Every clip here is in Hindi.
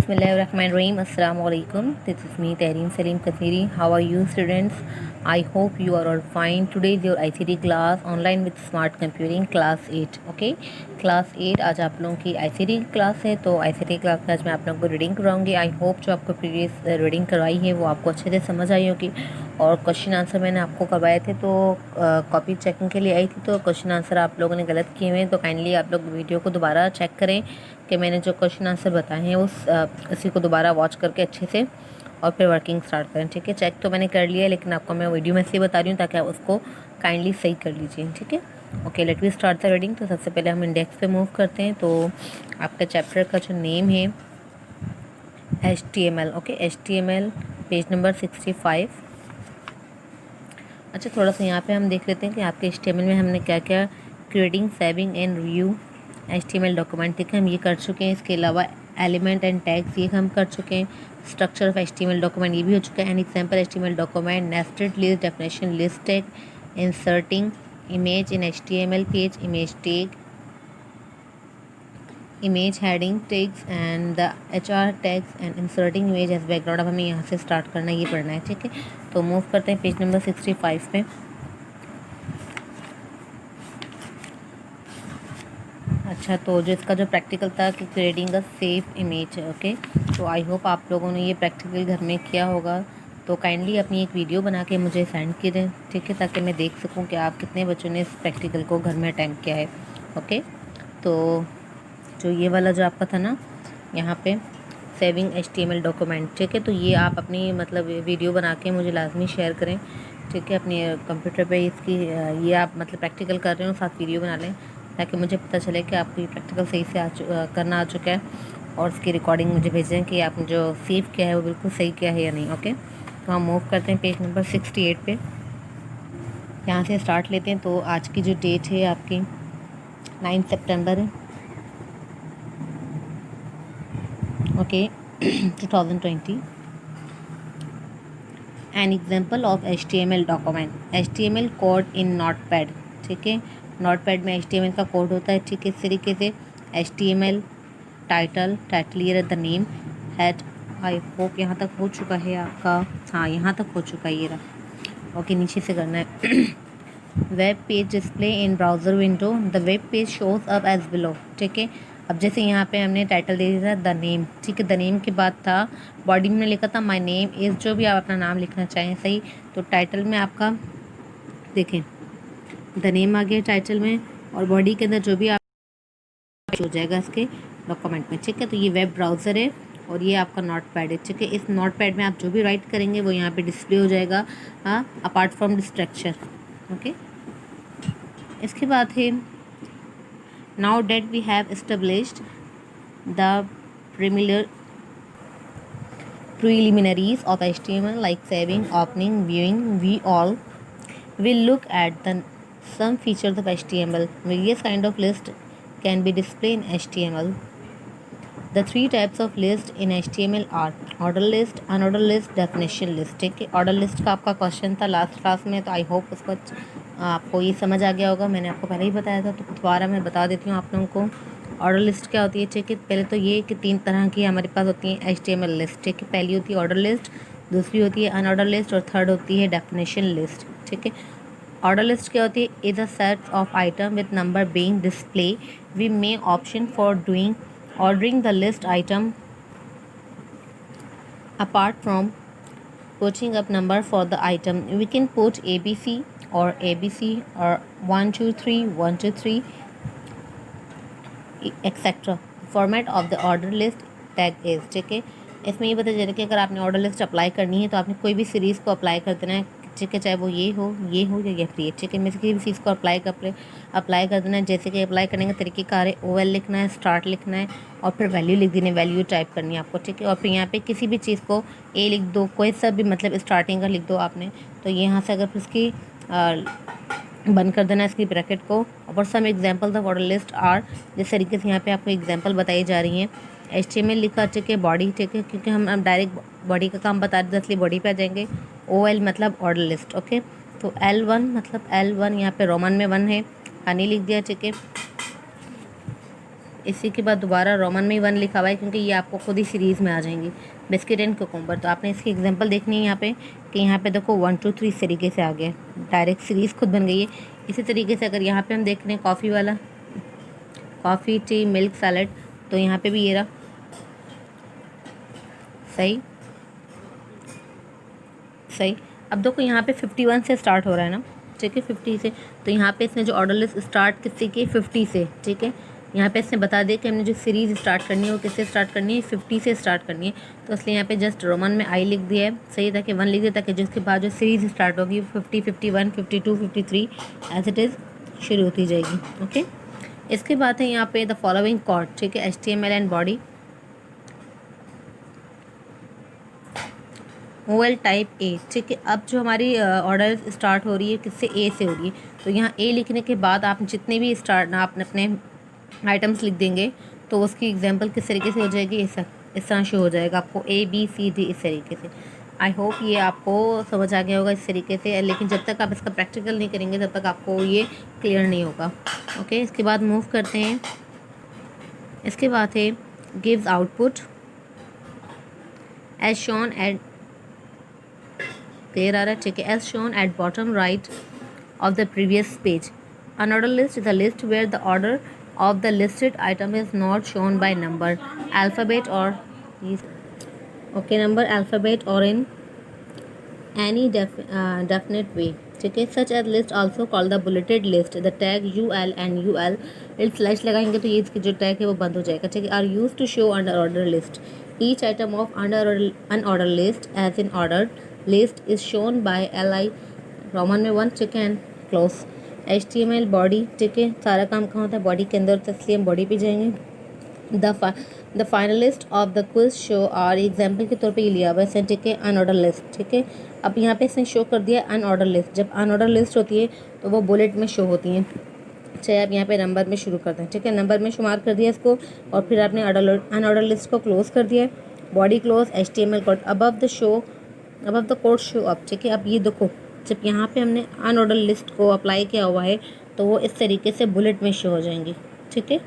Bismillahirrahmanirrahim. Assalamu alaikum. This is me Tehreem Salim Kathiri. How are you students? I hope you are all fine. Today is your ICT class online with smart computing class 8. Okay, class 8 आज आप लोगों की ICT क्लास है। तो ICT क्लास में आज मैं आप लोगों को रीडिंग करवाऊंगी। आई होप जो आपको प्रीवियस रीडिंग करवाई है वो आपको अच्छे से समझ आई होगी और क्वेश्चन आंसर मैंने आपको करवाए थे तो कॉपी चेकिंग के लिए आई थी। तो क्वेश्चन आंसर आप लोगों ने गलत किए हुए हैं तो काइंडली आप लोग वीडियो को दोबारा चेक करें कि मैंने जो क्वेश्चन आंसर बताए हैं उसी को दोबारा वॉच करके अच्छे से और फिर वर्किंग स्टार्ट करें। ठीक है, चेक तो मैंने कर लिया है लेकिन आपको मैं वीडियो में से बता रही हूँ ताकि आप उसको काइंडली सही कर लीजिए। ठीक है, okay, let we start the reading. तो सबसे पहले हम इंडेक्स पे मूव करते हैं। तो आपका चैप्टर का जो नेम है HTML। Okay, HTML page number 65। अच्छा, थोड़ा सा यहाँ पे हम देख लेते हैं कि आपके HTML में हमने क्या क्या creating, saving and review HTML document देखे हम ये कर चुके हैं। इसके अलावा एलिमेंट एंड टैग्स ये हम कर चुके हैं। स्ट्रक्चर ऑफ HTML डॉक्यूमेंट ये भी हो चुका है। An example HTML document, nested list, definition, list tag, inserting image in HTML page, image tag, image heading tags and the HR tags and inserting image as background. अब हमें यहाँ से स्टार्ट करना है, ये पढ़ना है। ठीक है, तो मूव करते हैं पेज नंबर 65 पे। अच्छा, तो जो इसका जो प्रैक्टिकल था कि creating a safe image. Okay, तो आई होप आप लोगों ने ये प्रैक्टिकल घर में किया होगा। तो काइंडली अपनी एक वीडियो बना के मुझे सेंड कर दें, ठीक है, ताकि मैं देख सकूं कि आप कितने बच्चों ने इस प्रैक्टिकल को घर में अटेम्प्ट किया है। ओके, तो जो ये वाला जो आपका था ना यहाँ पे सेविंग HTML डॉक्यूमेंट, ठीक है, तो ये आप अपनी मतलब वीडियो बना के मुझे लाजमी शेयर करें। ठीक है, अपने कंप्यूटर पे इसकी ये आप मतलब प्रैक्टिकल कर रहे हो साथ वीडियो बना लें ताकि मुझे पता चले कि आपको ये प्रैक्टिकल सही से करना आ चुका है और उसकी रिकॉर्डिंग मुझे भेजें कि आपने जो सेव किया है वो बिल्कुल सही किया है या नहीं। ओके, तो हम मूव करते हैं पेज नंबर 68 पे, यहाँ से स्टार्ट लेते हैं। तो आज की जो डेट है आपकी 9 सितंबर है। Okay 2020। An example of HTML document, HTML code in notepad. ठीक है, नोटपैड में HTML का कोड होता है। ठीक है, इस तरीके से HTML title year the name head. I hope यहाँ तक हो चुका है आपका। हाँ, यहाँ तक हो चुका है ये रहा। ओके, नीचे से करना है। Web page display in browser window, the web page shows up as below. ठीक है, अब जैसे यहाँ पे हमने टाइटल दे दिया था द नेम। ठीक है, द नेम के बाद था बॉडी में लिखा था माय नेम इज़, जो भी आप अपना नाम लिखना चाहें सही। तो टाइटल में आपका देखें द नेम आ गया टाइटल में और बॉडी के अंदर जो भी आप हो जाएगा इसके डॉक्यूमेंट में। ठीक है, तो ये वेब ब्राउज़र है और ये आपका नोट पैड है। ठीक है, इस नोट पैड में आप जो भी राइट करेंगे वो यहाँ पे डिस्प्ले हो जाएगा, हाँ, अपार्ट फ्रॉम डिस्ट्रक्चर। ओके, इसके बाद है now that we have established the preliminaries of HTML like saving, opening, viewing, we all will look at some features of HTML. Various kind of list can be displayed in HTML. The three types of list in HTML are order list, unorder list, definition list. ठीक है, order list का आपका क्वेश्चन था लास्ट क्लास में, तो आई होप उसको आपको ये समझ आ गया होगा। मैंने आपको पहले ही बताया था, तो दोबारा मैं बता देती हूँ आप लोगों को ऑर्डर लिस्ट क्या होती है। ठीक है, पहले तो ये कि 3 तरह की हमारे पास होती है HTML लिस्ट। ठीक है, पहली होती है ऑर्डर लिस्ट, दूसरी होती है अनऑर्डर लिस्ट और थर्ड होती है डेफिनेशन लिस्ट। ठीक है, ऑर्डर लिस्ट क्या होती है? Is a set of item with number being display. We may option for doing ordering the list item apart from putting up number for the item. We can put ABC or ABC or 1 2 3 1 2 3 etc. Format of the order list tag is। ठीक है, इसमें ये पता चले कि अगर आपने ऑर्डर लिस्ट अप्लाई करनी है तो आपने कोई भी सीरीज़ को अप्लाई कर देना है। ठीक है, चाहे वो ये हो या ये फ्री है। ठीक है, मैं किसी भी चीज़ को अप्लाई कर देना है। जैसे कि अप्लाई करने का तरीक़ेकार है, OL लिखना है, स्टार्ट लिखना है और फिर वैल्यू लिख देनी है, वैल्यू टाइप करनी है आपको। ठीक है, और फिर यहाँ पे किसी भी चीज़ को ए लिख दो, कोई सा भी मतलब स्टार्टिंग का लिख दो आपने। तो यहाँ से अगर फिर उसकी बंद कर देना इसकी ब्रैकेट को। और some example of order list are, जिस तरीके से यहाँ पे आपको एग्जाम्पल बताई जा रही हैं। HTML लिखा, ठीक है, बॉडी, ठीक है, क्योंकि हम अब डायरेक्ट बॉडी का काम बता दें इसलिए बॉडी पे आ जाएंगे। OL मतलब ऑर्डर लिस्ट। ओके, तो L1 मतलब L1 यहाँ पे रोमन में 1 है, हनी लिख दिया। ठीक है, इसी के बाद दोबारा रोमन में 1 लिखा हुआ है क्योंकि ये आपको खुद ही सीरीज़ में आ जाएंगी, बिस्किट एंड कुकुम्बर। तो आपने इसकी एग्जांपल देखनी है यहाँ पे कि यहाँ पे देखो 1 2 3 इस तरीके से आ गया, डायरेक्ट सीरीज़ खुद बन गई है। इसी तरीके से अगर यहाँ पे हम देख रहे हैं कॉफ़ी वाला, कॉफ़ी टी मिल्क सैलड, तो यहाँ पे भी ये रहा। सही सही। अब देखो यहाँ पे 51 से स्टार्ट हो रहा है ना, ठीक है, 50 से। तो यहाँ पे इसने जो ऑर्डर लिस्ट स्टार्ट किससे की, 50 से, ठीक है। यहाँ पे इसने बता दिया कि हमने जो सीरीज़ स्टार्ट करनी है वो किससे स्टार्ट करनी है, 50 से स्टार्ट करनी है। तो इसलिए यहाँ पे जस्ट रोमन में आई लिख दिया है, सही था कि 1 लिख दिया, ताकि जिसके बाद जो सीरीज़ स्टार्ट होगी 50 51 52 53 एज इट इज़ शुरू होती जाएगी। ओके, इसके बाद है यहाँ पे द फॉलोइंग कोड, ठीक है, HTML and body OL type A, ठीक है। अब जो हमारी ऑर्डर स्टार्ट हो रही है किससे, ए से हो रही है। तो यहाँ ए लिखने के बाद आप जितने भी स्टार्ट ना आपने अपने आइटम्स लिख देंगे तो उसकी एग्जांपल किस तरीके से हो जाएगी, इस तरह शो हो जाएगा आपको ABCD इस तरीके से। आई होप ये आपको समझ आ गया होगा इस तरीके से, लेकिन जब तक आप इसका प्रैक्टिकल नहीं करेंगे तब तक आपको ये क्लियर नहीं होगा। ओके, इसके बाद मूव करते हैं। इसके बाद है gives output as shown at, clear आ रहा है, ठीक है, as shown at bottom right of the previous page. Unordered list is a list where the order of the listed item is not shown by number, alphabet or number, alphabet or in any definite way, ठीक है। such as list also called the bulleted list, the tag UL and UL slash लगाएंगे तो ये इसकी जो टैग है वो बंद हो जाएगा, ठीक है। are used to show under order list, each item of under unordered list as in ordered list is shown by LI Roman में 1, ठीक है, एंड क्लोज। HTML बॉडी, ठीक है, सारा काम कहाँ होता है, बॉडी के अंदर, तो इसलिए हम बॉडी पे जाएंगे। The finalist of the quiz show are, example के तौर पे ये लिया हुआ है, ठीक है, अनऑर्डर लिस्ट, ठीक है। अब यहाँ पे इसने शो कर दिया अनऑर्डर लिस्ट। जब अनऑर्डर लिस्ट होती है तो वो बुलेट में शो होती हैं, चाहे आप यहाँ पे नंबर में शुरू करते हैं, ठीक है, नंबर में शुमार कर दिया इसको, और फिर आपने अनऑर्डर लिस्ट को क्लोज कर दिया, body close, HTML code above the code show up, ठीक है। अब ये देखो जब यहाँ पे हमने अनऑर्डर लिस्ट को अप्लाई किया हुआ है तो वो इस तरीके से बुलेट में शो हो जाएंगी, ठीक है,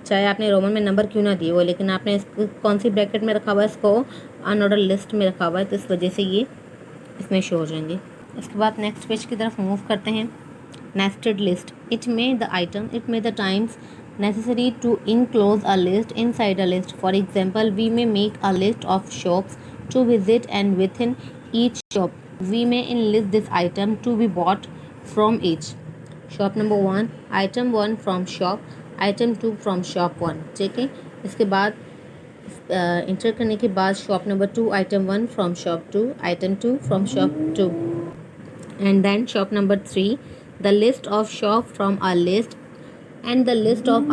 चाहे आपने रोमन में नंबर क्यों ना दिए हो, लेकिन आपने इसको कौन सी ब्रैकेट में रखा हुआ है, इसको अनऑर्डर लिस्ट में रखा हुआ है, तो इस वजह से ये इसमें शो हो जाएंगे। इसके बाद नेक्स्ट पेज की तरफ मूव करते हैं। Nested list, it may the times necessary to enclose a list inside a list. For example, we may make a list of shops to visit, and within each shop we may enlist this item to be bought from each shop. Number 1, item 1 from shop, item 2 from shop 1, ठीक है। इसके बाद इंटर करने के बाद shop number 2, item 1 from shop 2, item 2 from shop 2, and then shop number 3, the list of shop from a list and the list of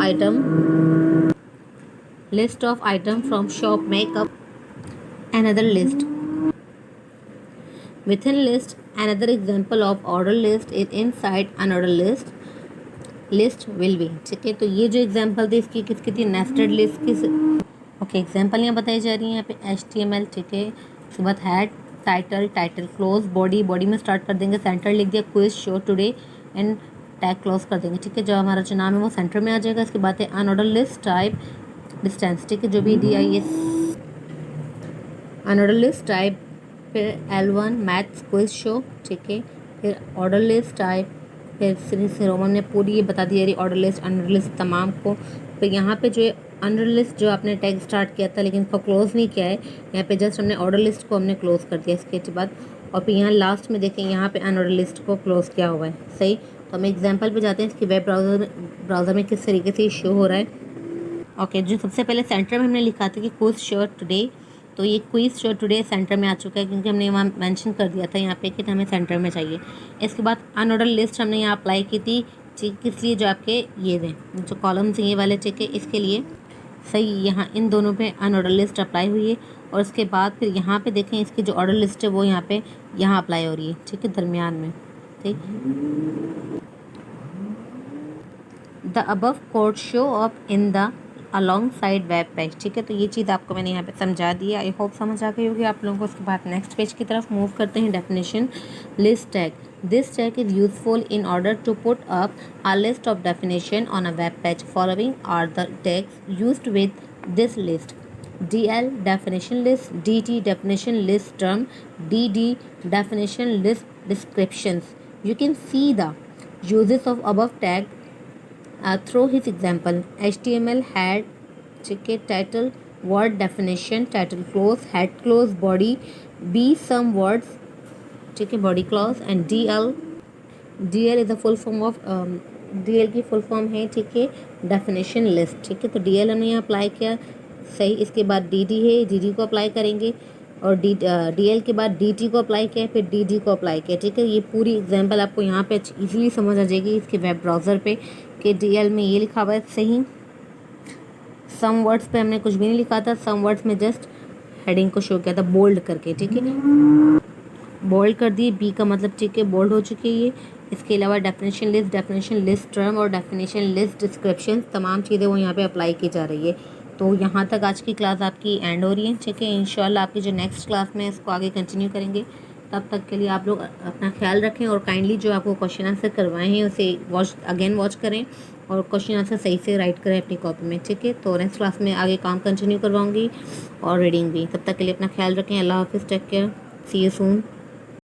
item from shop make up another list. Within list, another example of order list is inside another list will be, ठीक है। तो ये जो एग्जांपल थी इसकी किसकी थी, नेस्टेड लिस्ट की। ओके, एग्जांपल यहाँ बताई जा रही है यहाँ पे HTML, ठीक है। उसके बाद हेड, टाइटल क्लोज, बॉडी में स्टार्ट कर देंगे, सेंटर लिख दिया, quiz show today, and tag close कर देंगे, ठीक है। जो हमारा जो नाम है वो सेंटर में आ जाएगा। इसके बाद है अनऑर्डर लिस्ट टाइप डिस्टेंस, ठीक है, जो भी दिया ये अनऑर्डर लिस्ट टाइप, फिर L1 मैथ्स क्विज शो, ठीक है, फिर ऑर्डर लिस्ट टाइप, फिर रोमन ने पूरी ये बता दी रही ऑर्डर लिस्ट अनऑर्डर लिस्ट तमाम को। फिर यहाँ पे जो अनऑर्डर लिस्ट जो आपने टैग स्टार्ट किया था लेकिन इसको क्लोज नहीं किया है, यहाँ पे जस्ट हमने ऑर्डर लिस्ट को हमने क्लोज कर दिया इसके बाद। और फिर यहाँ लास्ट में देखें यहाँ पे अनऑर्डर लिस्ट को क्लोज किया हुआ है, सही। तो हम एग्जाम्पल पे जाते हैं इसकी वेब ब्राउज़र में किस तरीके से शो हो रहा है। ओके, जो सबसे पहले सेंटर में हमने लिखा था कि क्विज शो टुडे, तो ये क्विज शो टुडे सेंटर में आ चुका है क्योंकि हमने वहाँ मेंशन कर दिया था यहाँ पे कि हमें सेंटर में चाहिए। इसके बाद अनऑर्डर लिस्ट हमने यहाँ अप्लाई की थी, ठीक, किस लिए, जो आपके ये दें जो कॉलम्स हैं ये वाले, ठीक है, इसके लिए, सही। यहाँ इन दोनों पे अनऑर्डर लिस्ट अप्लाई हुई है। और उसके बाद फिर यहाँ पे देखें इसकी जो ऑर्डर लिस्ट है वो यहाँ अप्लाई हो रही है, ठीक है, दरमियान में, ठीक। The above code show up in the along side web page, ठीक है। तो ये चीज़ आपको मैंने यहाँ पे समझा दी है, आई होप समझ आ गई होगी आप लोगों को। उसके बाद नेक्स्ट पेज की तरफ मूव करते हैं। Definition list tag, This check is useful in order to put up a list of definition on a web page. Following are the tags used with this list: DL definition list, DT definition list term, DD definition list descriptions. You can see the uses of above tag through his example. HTML had ticket title, word definition, title clause, head clause, body, B some words, ठीक है, body clause and D L is the full form of D L की फुल फॉर्म है, ठीक है, डेफिनेशन लिस्ट, ठीक है। तो डी एल हमने यहाँ अप्लाई किया, सही। इसके बाद डी डी है, डी डी को अप्लाई करेंगे, और डी एल के बाद डी टी को अप्लाई किया, फिर डी डी को अप्लाई किया, ठीक है। ये पूरी एग्जाम्पल आपको यहाँ पे इजीली समझ आ जाएगी इसके वेब ब्राउज़र पे कि डी एल में ये लिखा हुआ है, सही। सम वर्ड्स पे हमने कुछ भी नहीं लिखा था, सम वर्ड्स में जस्ट हेडिंग को शो किया था बोल्ड करके, ठीक है, बोल्ड कर दिए, बी का मतलब, ठीक है, बोल्ड हो चुकी है ये। इसके अलावा डेफिनेशन लिस्ट टर्म और डेफिनेशन लिस्ट डिस्क्रिप्शन, तमाम चीज़ें वो यहाँ पे अप्लाई की जा रही है। तो यहाँ तक आज की क्लास आपकी एंड हो रही है, ठीक है। इंशाल्लाह आपकी जो नेक्स्ट क्लास में इसको आगे कंटिन्यू करेंगे। तब तक के लिए आप लोग अपना ख्याल रखें और काइंडली जो आपको क्वेश्चन आंसर करवाए हैं उसे वॉच करें और क्वेश्चन आंसर सही से राइट करें अपनी कॉपी में, ठीक है। तो नेक्स्ट क्लास में आगे काम कंटिन्यू करवाऊँगी और रीडिंग भी। तब तक के लिए अपना ख्याल रखें। अल्लाह हाफिज़, take care, see you soon.